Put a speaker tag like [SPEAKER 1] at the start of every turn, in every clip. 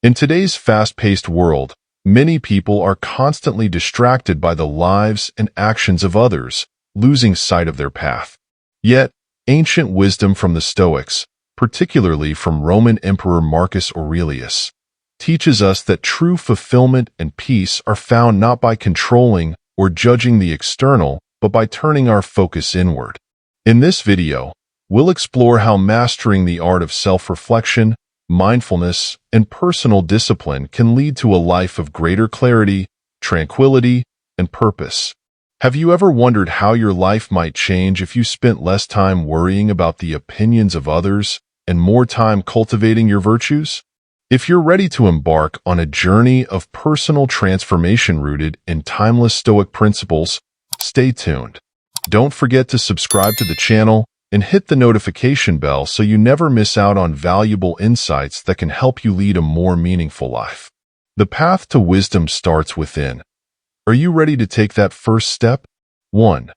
[SPEAKER 1] In today's fast-paced world, many people are constantly distracted by the lives and actions of others, losing sight of their path. Yet, ancient wisdom from the Stoics, particularly from Roman Emperor Marcus Aurelius, teaches us that true fulfillment and peace are found not by controlling or judging the external, but by turning our focus inward. In this video, we'll explore how mastering the art of self-reflection, mindfulness, and personal discipline can lead to a life of greater clarity, tranquility, and purpose. Have you ever wondered how your life might change if you spent less time worrying about the opinions of others and more time cultivating your virtues? If you're ready to embark on a journey of personal transformation rooted in timeless Stoic principles, stay tuned. Don't forget to subscribe to the channel and hit the notification bell so you never miss out on valuable insights that can help you lead a more meaningful life. The path to wisdom starts within. Are you ready to take that first step? 1.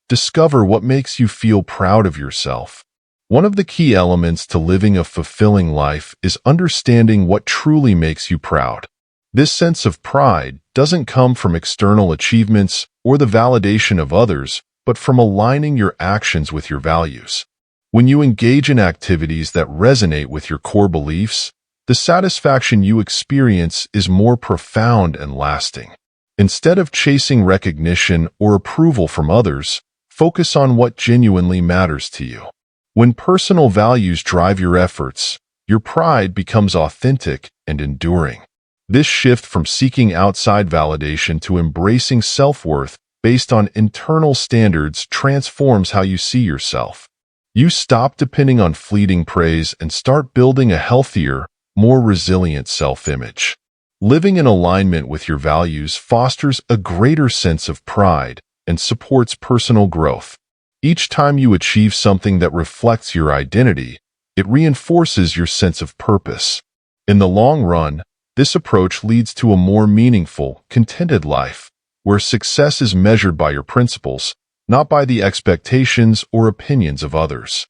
[SPEAKER 1] Discover what makes you feel proud of yourself. One of the key elements to living a fulfilling life is understanding what truly makes you proud. This sense of pride doesn't come from external achievements or the validation of others, but from aligning your actions with your values. When you engage in activities that resonate with your core beliefs, the satisfaction you experience is more profound and lasting. Instead of chasing recognition or approval from others, focus on what genuinely matters to you. When personal values drive your efforts, your pride becomes authentic and enduring. This shift from seeking outside validation to embracing self-worth based on internal standards transforms how you see yourself. You stop depending on fleeting praise and start building a healthier, more resilient self-image. Living in alignment with your values fosters a greater sense of pride and supports personal growth. Each time you achieve something that reflects your identity, it reinforces your sense of purpose. In the long run, this approach leads to a more meaningful, contented life, where success is measured by your principles, not by the expectations or opinions of others.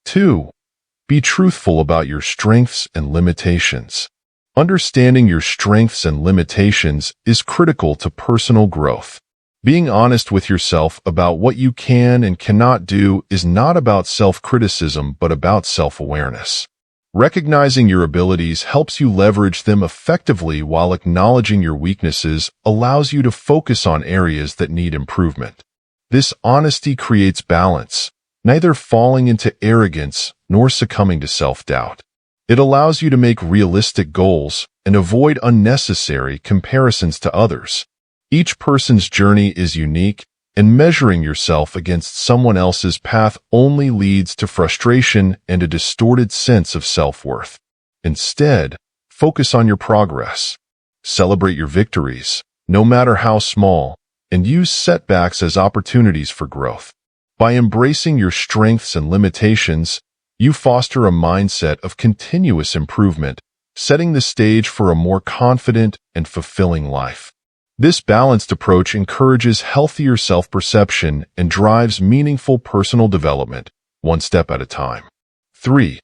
[SPEAKER 1] 2. Be truthful about your strengths and limitations. Understanding your strengths and limitations is critical to personal growth. Being honest with yourself about what you can and cannot do is not about self-criticism, but about self-awareness. Recognizing your abilities helps you leverage them effectively, while acknowledging your weaknesses allows you to focus on areas that need improvement. This honesty creates balance, neither falling into arrogance nor succumbing to self-doubt. It allows you to make realistic goals and avoid unnecessary comparisons to others. Each person's journey is unique, and measuring yourself against someone else's path only leads to frustration and a distorted sense of self-worth. Instead, focus on your progress. Celebrate your victories, no matter how small, and use setbacks as opportunities for growth. By embracing your strengths and limitations, you foster a mindset of continuous improvement, setting the stage for a more confident and fulfilling life. This balanced approach encourages healthier self-perception and drives meaningful personal development, one step at a time. 3.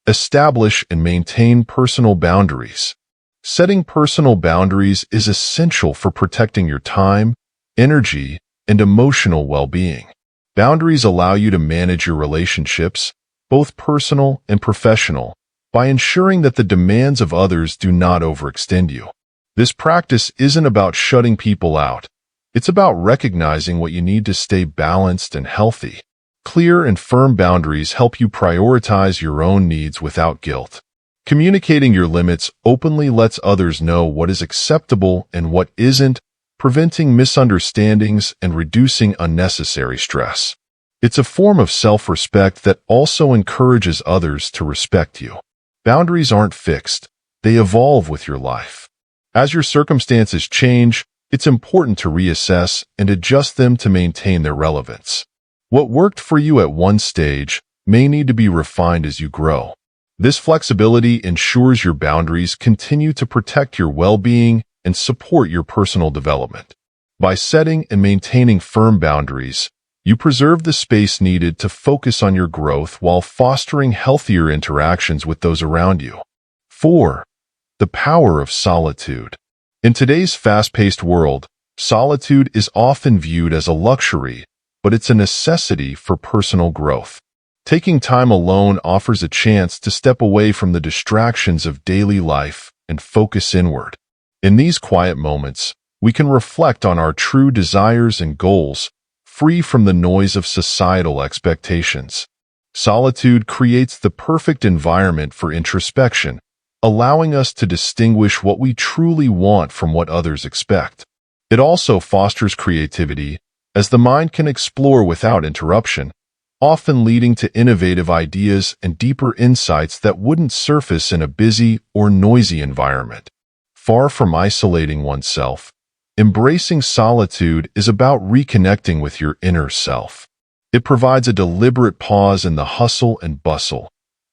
[SPEAKER 1] Establish and maintain personal boundaries. Setting personal boundaries is essential for protecting your time, energy, and emotional well-being. Boundaries allow you to manage your relationships, both personal and professional, by ensuring that the demands of others do not overextend you. This practice isn't about shutting people out. It's about recognizing what you need to stay balanced and healthy. Clear and firm boundaries help you prioritize your own needs without guilt. Communicating your limits openly lets others know what is acceptable and what isn't, preventing misunderstandings and reducing unnecessary stress. It's a form of self-respect that also encourages others to respect you. Boundaries aren't fixed. They evolve with your life. As your circumstances change, it's important to reassess and adjust them to maintain their relevance. What worked for you at one stage may need to be refined as you grow. This flexibility ensures your boundaries continue to protect your well-being and support your personal development. By setting and maintaining firm boundaries, you preserve the space needed to focus on your growth while fostering healthier interactions with those around you. 4. The power of solitude. In today's fast-paced world, solitude is often viewed as a luxury, but it's a necessity for personal growth. Taking time alone offers a chance to step away from the distractions of daily life and focus inward. In these quiet moments, we can reflect on our true desires and goals, free from the noise of societal expectations. Solitude creates the perfect environment for introspection, allowing us to distinguish what we truly want from what others expect. It also fosters creativity, as the mind can explore without interruption, often leading to innovative ideas and deeper insights that wouldn't surface in a busy or noisy environment. Far from isolating oneself, embracing solitude is about reconnecting with your inner self. It provides a deliberate pause in the hustle and bustle,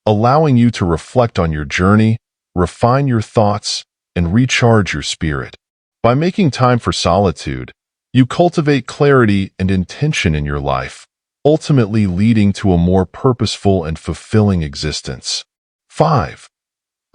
[SPEAKER 1] allowing you to reflect on your journey, refine your thoughts, and recharge your spirit. By making time for solitude, you cultivate clarity and intention in your life, ultimately leading to a more purposeful and fulfilling existence. 5.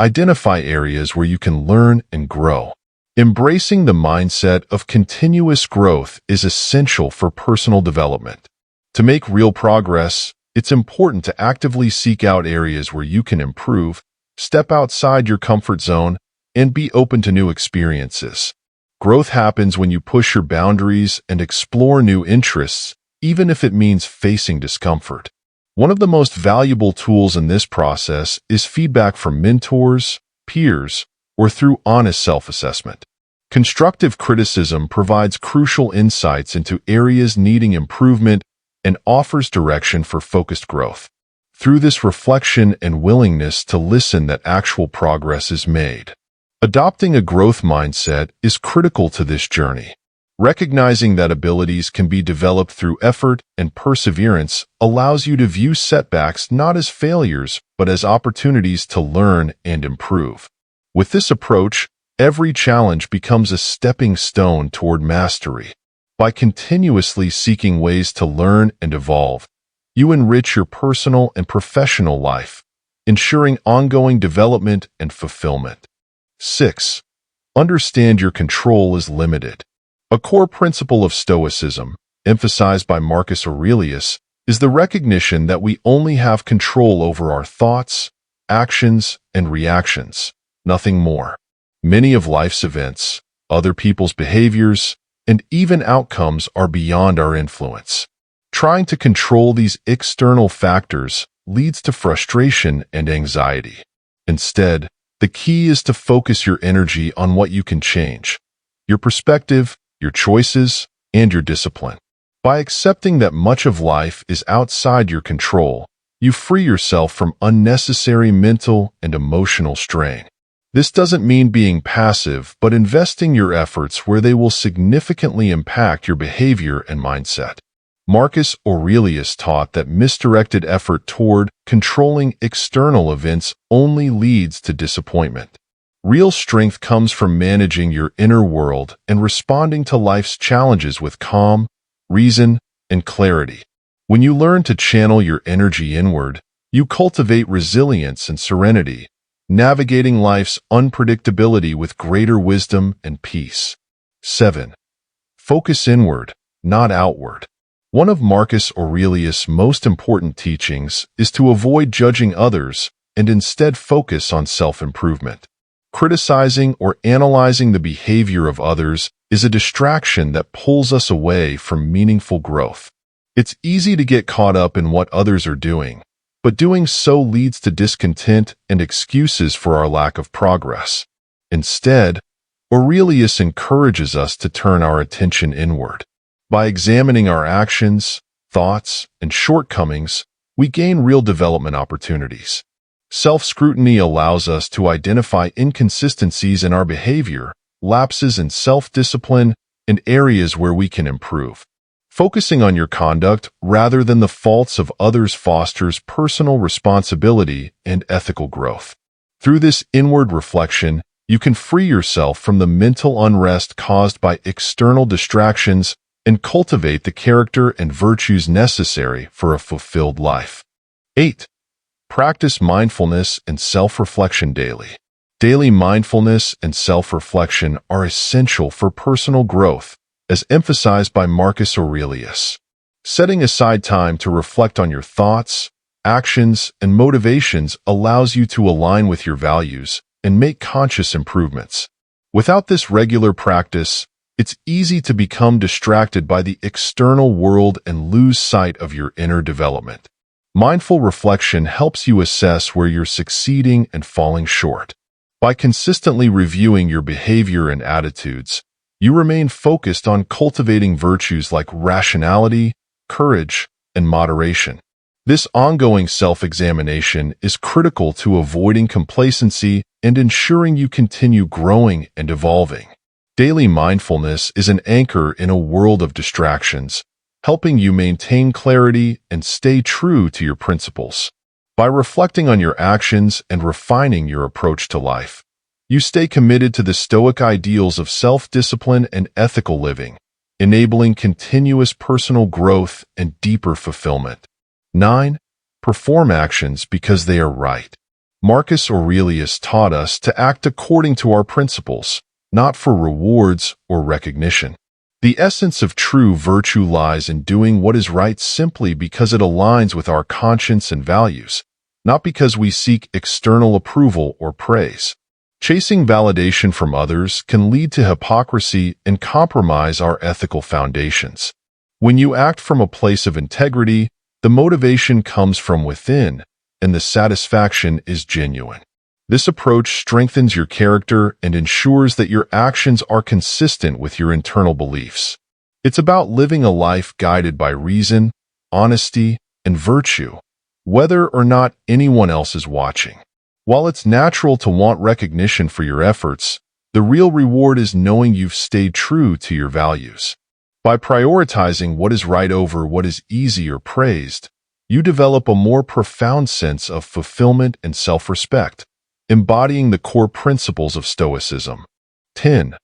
[SPEAKER 1] Identify areas where you can learn and grow. Embracing the mindset of continuous growth is essential for personal development. To make real progress, it's important to actively seek out areas where you can improve, step outside your comfort zone, and be open to new experiences. Growth happens when you push your boundaries and explore new interests, even if it means facing discomfort. One of the most valuable tools in this process is feedback from mentors, peers, or through honest self-assessment. Constructive criticism provides crucial insights into areas needing improvement and offers direction for focused growth. Through this reflection and willingness to listen that actual progress is made. Adopting a growth mindset is critical to this journey. Recognizing that abilities can be developed through effort and perseverance allows you to view setbacks not as failures, but as opportunities to learn and improve. With this approach, every challenge becomes a stepping stone toward mastery. By continuously seeking ways to learn and evolve, you enrich your personal and professional life, ensuring ongoing development and fulfillment. 6. Understand your control is limited. A core principle of Stoicism, emphasized by Marcus Aurelius, is the recognition that we only have control over our thoughts, actions, and reactions, nothing more. Many of life's events, other people's behaviors, and even outcomes are beyond our influence. Trying to control these external factors leads to frustration and anxiety. Instead, the key is to focus your energy on what you can change: your perspective, your choices, and your discipline. By accepting that much of life is outside your control, you free yourself from unnecessary mental and emotional strain. This doesn't mean being passive, but investing your efforts where they will significantly impact your behavior and mindset. Marcus Aurelius taught that misdirected effort toward controlling external events only leads to disappointment. Real strength comes from managing your inner world and responding to life's challenges with calm, reason, and clarity. When you learn to channel your energy inward, you cultivate resilience and serenity, navigating life's unpredictability with greater wisdom and peace. 7. Focus inward, not outward. One of Marcus Aurelius' most important teachings is to avoid judging others and instead focus on self-improvement. Criticizing or analyzing the behavior of others is a distraction that pulls us away from meaningful growth. It's easy to get caught up in what others are doing, but doing so leads to discontent and excuses for our lack of progress. Instead, Aurelius encourages us to turn our attention inward. By examining our actions, thoughts, and shortcomings, we gain real development opportunities. Self-scrutiny allows us to identify inconsistencies in our behavior, lapses in self-discipline, and areas where we can improve. Focusing on your conduct rather than the faults of others fosters personal responsibility and ethical growth. Through this inward reflection, you can free yourself from the mental unrest caused by external distractions and cultivate the character and virtues necessary for a fulfilled life. 8. Practice mindfulness and self-reflection daily. Daily mindfulness and self-reflection are essential for personal growth, as emphasized by Marcus Aurelius. Setting aside time to reflect on your thoughts, actions, and motivations allows you to align with your values and make conscious improvements. Without this regular practice, it's easy to become distracted by the external world and lose sight of your inner development. Mindful reflection helps you assess where you're succeeding and falling short. By consistently reviewing your behavior and attitudes, you remain focused on cultivating virtues like rationality, courage, and moderation. This ongoing self-examination is critical to avoiding complacency and ensuring you continue growing and evolving. Daily mindfulness is an anchor in a world of distractions, helping you maintain clarity and stay true to your principles. By reflecting on your actions and refining your approach to life, you stay committed to the Stoic ideals of self-discipline and ethical living, enabling continuous personal growth and deeper fulfillment. 9. Perform actions because they are right. Marcus Aurelius taught us to act according to our principles, not for rewards or recognition. The essence of true virtue lies in doing what is right simply because it aligns with our conscience and values, not because we seek external approval or praise. Chasing validation from others can lead to hypocrisy and compromise our ethical foundations. When you act from a place of integrity, the motivation comes from within, and the satisfaction is genuine. This approach strengthens your character and ensures that your actions are consistent with your internal beliefs. It's about living a life guided by reason, honesty, and virtue, whether or not anyone else is watching. While it's natural to want recognition for your efforts, the real reward is knowing you've stayed true to your values. By prioritizing what is right over what is easy or praised, you develop a more profound sense of fulfillment and self-respect, embodying the core principles of Stoicism. 10.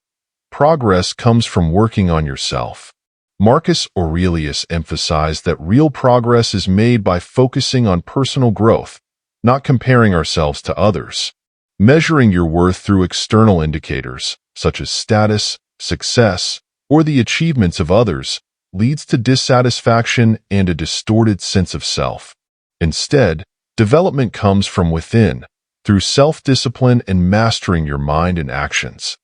[SPEAKER 1] Progress comes from working on yourself. Marcus Aurelius emphasized that real progress is made by focusing on personal growth, not comparing ourselves to others. Measuring your worth through external indicators, such as status, success, or the achievements of others, leads to dissatisfaction and a distorted sense of self. Instead, development comes from within, through self-discipline and mastering your mind and actions.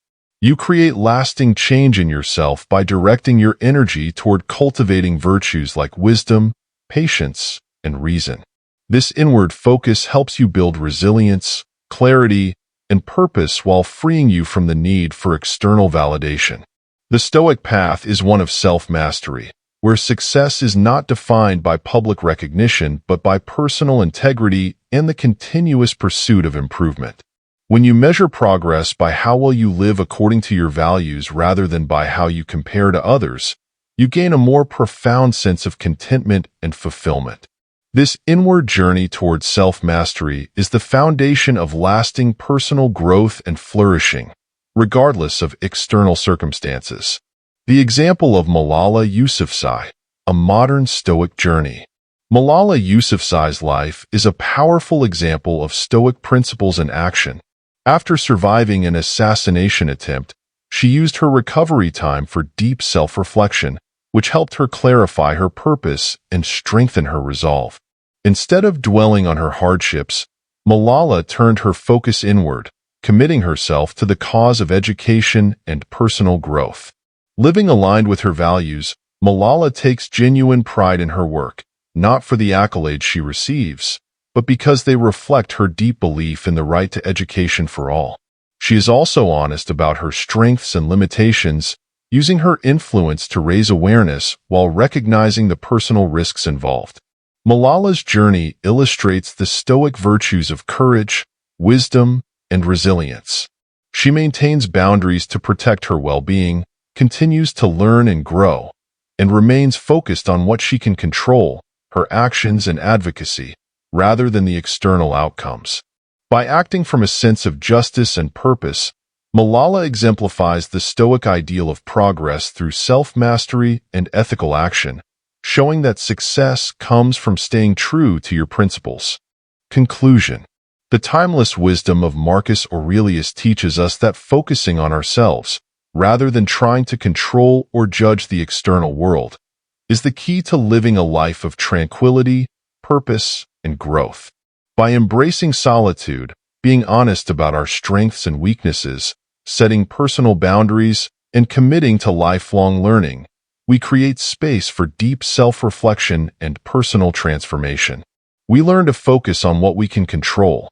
[SPEAKER 1] You create lasting change in yourself by directing your energy toward cultivating virtues like wisdom, patience, and reason. This inward focus helps you build resilience, clarity, and purpose while freeing you from the need for external validation. The Stoic path is one of self-mastery, where success is not defined by public recognition but by personal integrity and the continuous pursuit of improvement. When you measure progress by how well you live according to your values rather than by how you compare to others, you gain a more profound sense of contentment and fulfillment. This inward journey towards self-mastery is the foundation of lasting personal growth and flourishing, regardless of external circumstances. The example of Malala Yousafzai, a modern Stoic journey. Malala Yousafzai's life is a powerful example of Stoic principles in action. After surviving an assassination attempt, she used her recovery time for deep self-reflection, which helped her clarify her purpose and strengthen her resolve. Instead of dwelling on her hardships, Malala turned her focus inward, committing herself to the cause of education and personal growth. Living aligned with her values, Malala takes genuine pride in her work, not for the accolades she receives, but because they reflect her deep belief in the right to education for all. She is also honest about her strengths and limitations, using her influence to raise awareness while recognizing the personal risks involved. Malala's journey illustrates the Stoic virtues of courage, wisdom, and resilience. She maintains boundaries to protect her well-being, continues to learn and grow, and remains focused on what she can control, her actions and advocacy, rather than the external outcomes. By acting from a sense of justice and purpose, Malala exemplifies the Stoic ideal of progress through self-mastery and ethical action, showing that success comes from staying true to your principles. Conclusion. The timeless wisdom of Marcus Aurelius teaches us that focusing on ourselves, rather than trying to control or judge the external world, is the key to living a life of tranquility, purpose, and growth. By embracing solitude, being honest about our strengths and weaknesses, setting personal boundaries, and committing to lifelong learning, we create space for deep self-reflection and personal transformation. We learn to focus on what we can control,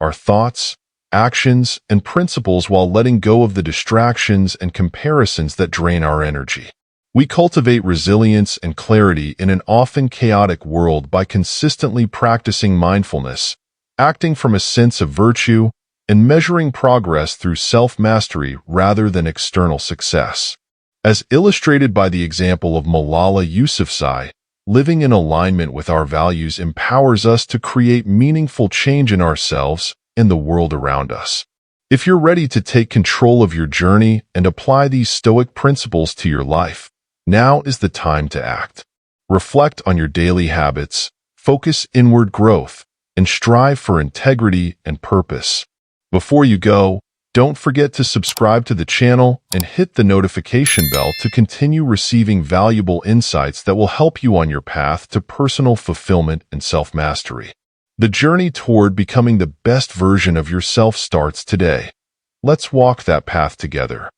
[SPEAKER 1] our thoughts, actions, and principles, while letting go of the distractions and comparisons that drain our energy. We cultivate resilience and clarity in an often chaotic world by consistently practicing mindfulness, acting from a sense of virtue, and measuring progress through self-mastery rather than external success. As illustrated by the example of Malala Yousafzai, living in alignment with our values empowers us to create meaningful change in ourselves and the world around us. If you're ready to take control of your journey and apply these Stoic principles to your life, now is the time to act. Reflect on your daily habits, focus inward growth, and strive for integrity and purpose. Before you go, don't forget to subscribe to the channel and hit the notification bell to continue receiving valuable insights that will help you on your path to personal fulfillment and self-mastery. The journey toward becoming the best version of yourself starts today. Let's walk that path together.